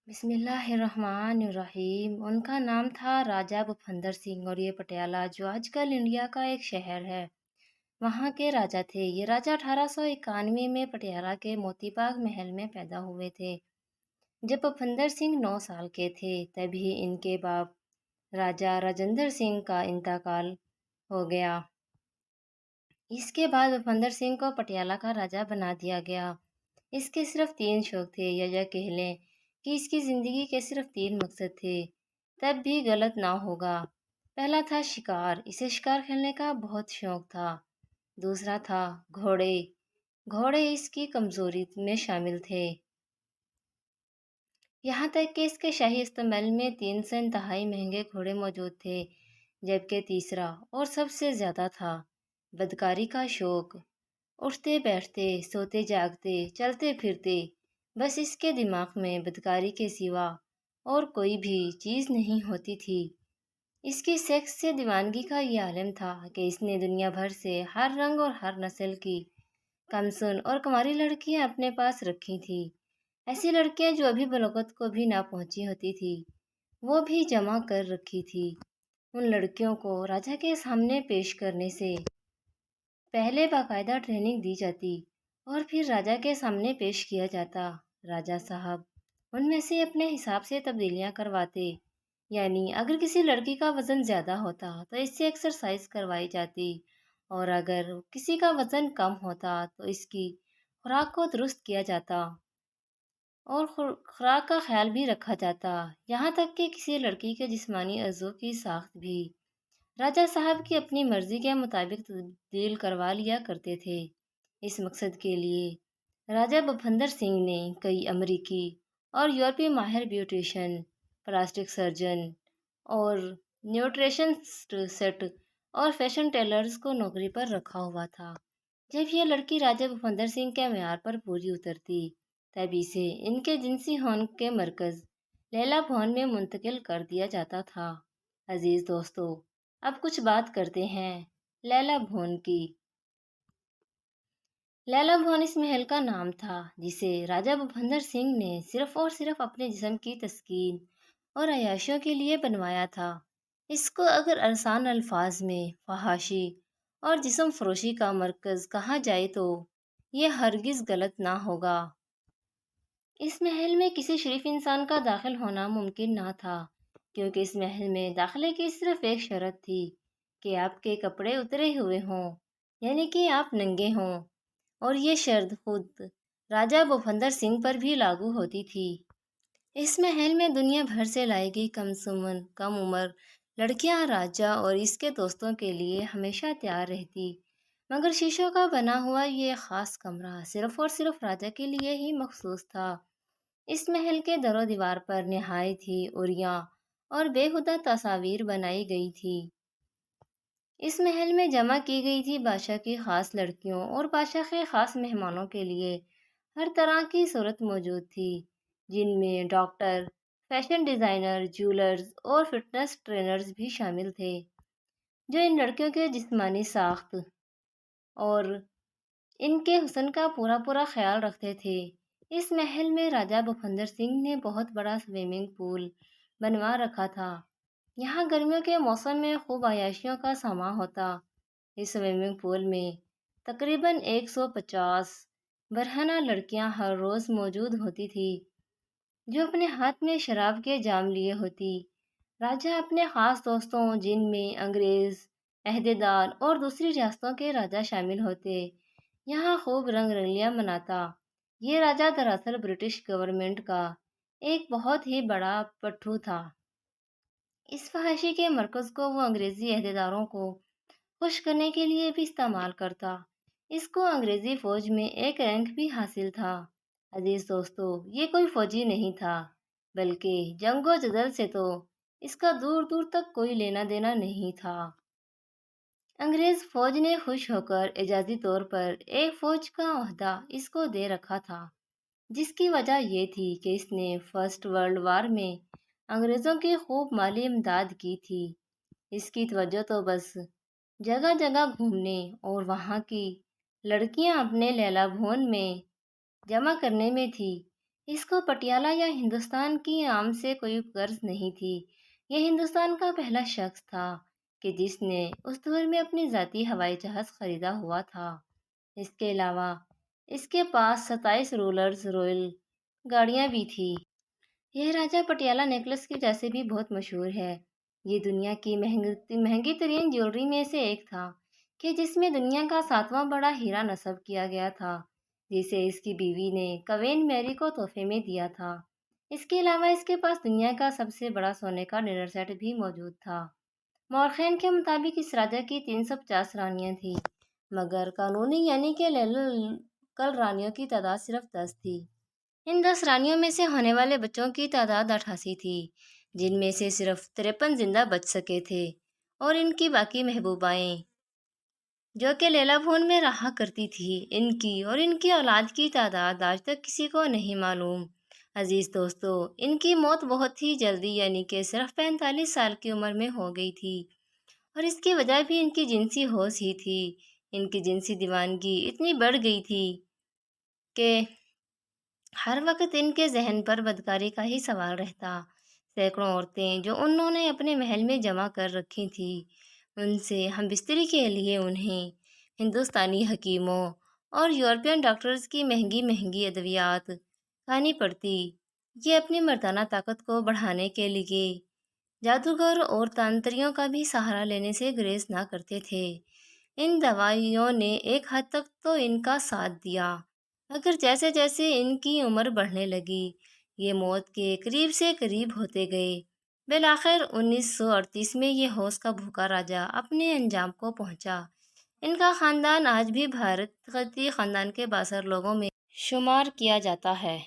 بسم اللہ الرحمن الرحیم۔ ان کا نام تھا راجہ بھوپندر سنگھ اور یہ پٹیالہ جو آج کل انڈیا کا ایک شہر ہے وہاں کے راجہ تھے۔ یہ راجہ 1891 میں پٹیالہ کے موتی باغ محل میں پیدا ہوئے تھے۔ جب بھوپندر سنگھ 9 سال کے تھے تبھی ان کے باپ راجہ راجندر سنگھ کا انتقال ہو گیا۔ اس کے بعد بھوپندر سنگھ کو پٹیالہ کا راجہ بنا دیا گیا۔ اس کے صرف 3 شوق تھے یا کہہ لیں کہ اس کی زندگی کے صرف 3 مقصد تھے، تب بھی غلط نہ ہوگا۔ پہلا تھا شکار، اسے شکار کھیلنے کا بہت شوق تھا۔ دوسرا تھا گھوڑے، گھوڑے اس کی کمزوری میں شامل تھے۔ یہاں تک کہ اس کے شاہی استعمال میں 3 سے انتہائی مہنگے گھوڑے موجود تھے، جبکہ تیسرا اور سب سے زیادہ تھا بدکاری کا شوق۔ اٹھتے بیٹھتے، سوتے جاگتے، چلتے پھرتے، بس اس کے دماغ میں بدکاری کے سوا اور کوئی بھی چیز نہیں ہوتی تھی۔ اس کی سیکس سے دیوانگی کا یہ عالم تھا کہ اس نے دنیا بھر سے ہر رنگ اور ہر نسل کی کمسن اور کنواری لڑکیاں اپنے پاس رکھی تھی۔ ایسی لڑکیاں جو ابھی بلوغت کو بھی نہ پہنچی ہوتی تھی وہ بھی جمع کر رکھی تھی۔ ان لڑکیوں کو راجہ کے سامنے پیش کرنے سے پہلے باقاعدہ ٹریننگ دی جاتی اور پھر راجہ کے سامنے پیش کیا جاتا۔ راجہ صاحب ان میں سے اپنے حساب سے تبدیلیاں کرواتے، یعنی اگر کسی لڑکی کا وزن زیادہ ہوتا تو اس سے ایکسرسائز کروائی جاتی، اور اگر کسی کا وزن کم ہوتا تو اس کی خوراک کو درست کیا جاتا اور خوراک کا خیال بھی رکھا جاتا، یہاں تک کہ کسی لڑکی کے جسمانی عضو کی ساخت بھی راجہ صاحب کی اپنی مرضی کے مطابق تبدیل کروا لیا کرتے تھے۔ اس مقصد کے لیے راجہ بھوپندر سنگھ نے کئی امریکی اور یورپی ماہر بیوٹیشین، پلاسٹک سرجن اور نیوٹریشنسٹ اور فیشن ٹیلرز کو نوکری پر رکھا ہوا تھا۔ جب یہ لڑکی راجہ بھوپندر سنگھ کے معیار پر پوری اترتی تب اسے ان کے جنسی ہون کے مرکز لیلا بھون میں منتقل کر دیا جاتا تھا۔ عزیز دوستو، اب کچھ بات کرتے ہیں لیلا بھون کی۔ لیلا بھون اس محل کا نام تھا جسے راجہ بھوپندر سنگھ نے صرف اور صرف اپنے جسم کی تسکین اور عیاشیوں کے لیے بنوایا تھا۔ اس کو اگر آسان الفاظ میں فحاشی اور جسم فروشی کا مرکز کہا جائے تو یہ ہرگز غلط نہ ہوگا۔ اس محل میں کسی شریف انسان کا داخل ہونا ممکن نہ تھا، کیونکہ اس محل میں داخلے کی صرف ایک شرط تھی کہ آپ کے کپڑے اترے ہوئے ہوں، یعنی کہ آپ ننگے ہوں، اور یہ شرط خود راجہ بھوپندر سنگھ پر بھی لاگو ہوتی تھی۔ اس محل میں دنیا بھر سے لائی گئی کم عمر لڑکیاں راجہ اور اس کے دوستوں کے لیے ہمیشہ تیار رہتی، مگر شیشوں کا بنا ہوا یہ خاص کمرہ صرف اور صرف راجہ کے لیے ہی مخصوص تھا۔ اس محل کے در و دیوار پر نہایت ہی عریاں اور بےہودہ تصاویر بنائی گئی تھی۔ اس محل میں جمع کی گئی تھی بادشاہ کی خاص لڑکیوں اور بادشاہ کے خاص مہمانوں کے لیے ہر طرح کی صورت موجود تھی، جن میں ڈاکٹر، فیشن ڈیزائنر، جیولرز اور فٹنس ٹرینرز بھی شامل تھے، جو ان لڑکیوں کے جسمانی ساخت اور ان کے حسن کا پورا خیال رکھتے تھے۔ اس محل میں راجہ بھوپندر سنگھ نے بہت بڑا سوئمنگ پول بنوا رکھا تھا۔ یہاں گرمیوں کے موسم میں خوب عیاشیوں کا سماں ہوتا۔ اس سوئمنگ پول میں تقریباً 150 برہنہ لڑکیاں ہر روز موجود ہوتی تھی، جو اپنے ہاتھ میں شراب کے جام لیے ہوتی۔ راجہ اپنے خاص دوستوں، جن میں انگریز، عہدیدار اور دوسری ریاستوں کے راجہ شامل ہوتے، یہاں خوب رنگ رلیاں مناتا۔ یہ راجہ دراصل برٹش گورنمنٹ کا ایک بہت ہی بڑا پٹھو تھا۔ اس فحاشی کے مرکز کو وہ انگریزی عہدیداروں کو خوش کرنے کے لیے بھی استعمال کرتا۔ اس کو انگریزی فوج میں ایک رینک بھی حاصل تھا۔ عزیز دوستو، یہ کوئی فوجی نہیں تھا، بلکہ جنگ و جدل سے تو اس کا دور دور تک کوئی لینا دینا نہیں تھا۔ انگریز فوج نے خوش ہو کر اعزازی طور پر ایک فوج کا عہدہ اس کو دے رکھا تھا، جس کی وجہ یہ تھی کہ اس نے فرسٹ ورلڈ وار میں انگریزوں کی خوب مالی امداد کی تھی۔ اس کی توجہ تو بس جگہ جگہ گھومنے اور وہاں کی لڑکیاں اپنے لیلا بھون میں جمع کرنے میں تھی۔ اس کو پٹیالہ یا ہندوستان کی عام سے کوئی قرض نہیں تھی۔ یہ ہندوستان کا پہلا شخص تھا کہ جس نے اس دور میں اپنی ذاتی ہوائی جہاز خریدا ہوا تھا۔ اس کے علاوہ اس کے پاس 27 رولرز رائل گاڑیاں بھی تھیں۔ یہ راجہ پٹیالہ نیکلس کی وجہ سے بھی بہت مشہور ہے۔ یہ دنیا کی مہنگی ترین جیولری میں سے ایک تھا کہ جس میں دنیا کا 7واں بڑا ہیرا نصب کیا گیا تھا، جسے اس کی بیوی نے کوین میری کو تحفے میں دیا تھا۔ اس کے علاوہ اس کے پاس دنیا کا سب سے بڑا سونے کا ڈنر سیٹ بھی موجود تھا۔ مورخین کے مطابق اس راجا کی 350 رانیاں تھیں، مگر قانونی یعنی کہ لیگل رانیوں کی تعداد صرف 10 تھی۔ ان 10 رانیوں میں سے ہونے والے بچوں کی تعداد 88 تھی، جن میں سے صرف 53 زندہ بچ سکے تھے، اور ان کی باقی محبوبائیں جو کہ لیلا بھون میں رہا کرتی تھی، ان کی اور ان کی اولاد کی تعداد آج تک کسی کو نہیں معلوم۔ عزیز دوستو، ان کی موت بہت ہی جلدی یعنی کہ صرف 45 سال کی عمر میں ہو گئی تھی، اور اس کی وجہ بھی ان کی جنسی ہوش ہی تھی۔ ان کی جنسی دیوانگی اتنی بڑھ گئی تھی کہ ہر وقت ان کے ذہن پر بدکاری کا ہی سوال رہتا۔ سینکڑوں عورتیں جو انہوں نے اپنے محل میں جمع کر رکھی تھیں، ان سے ہم بستری کے لیے انہیں ہندوستانی حکیموں اور یورپین ڈاکٹرز کی مہنگی مہنگی ادویات کھانی پڑتی۔ یہ اپنی مردانہ طاقت کو بڑھانے کے لیے جادوگر اور تانتریوں کا بھی سہارا لینے سے گریز نہ کرتے تھے۔ ان دوائیوں نے ایک حد تک تو ان کا ساتھ دیا، مگر جیسے جیسے ان کی عمر بڑھنے لگی، یہ موت کے قریب سے قریب ہوتے گئے۔ بالآخر 1938 میں یہ ہوش کا بھوکا راجا اپنے انجام کو پہنچا۔ ان کا خاندان آج بھی بھارت خطی خاندان کے بااثر لوگوں میں شمار کیا جاتا ہے۔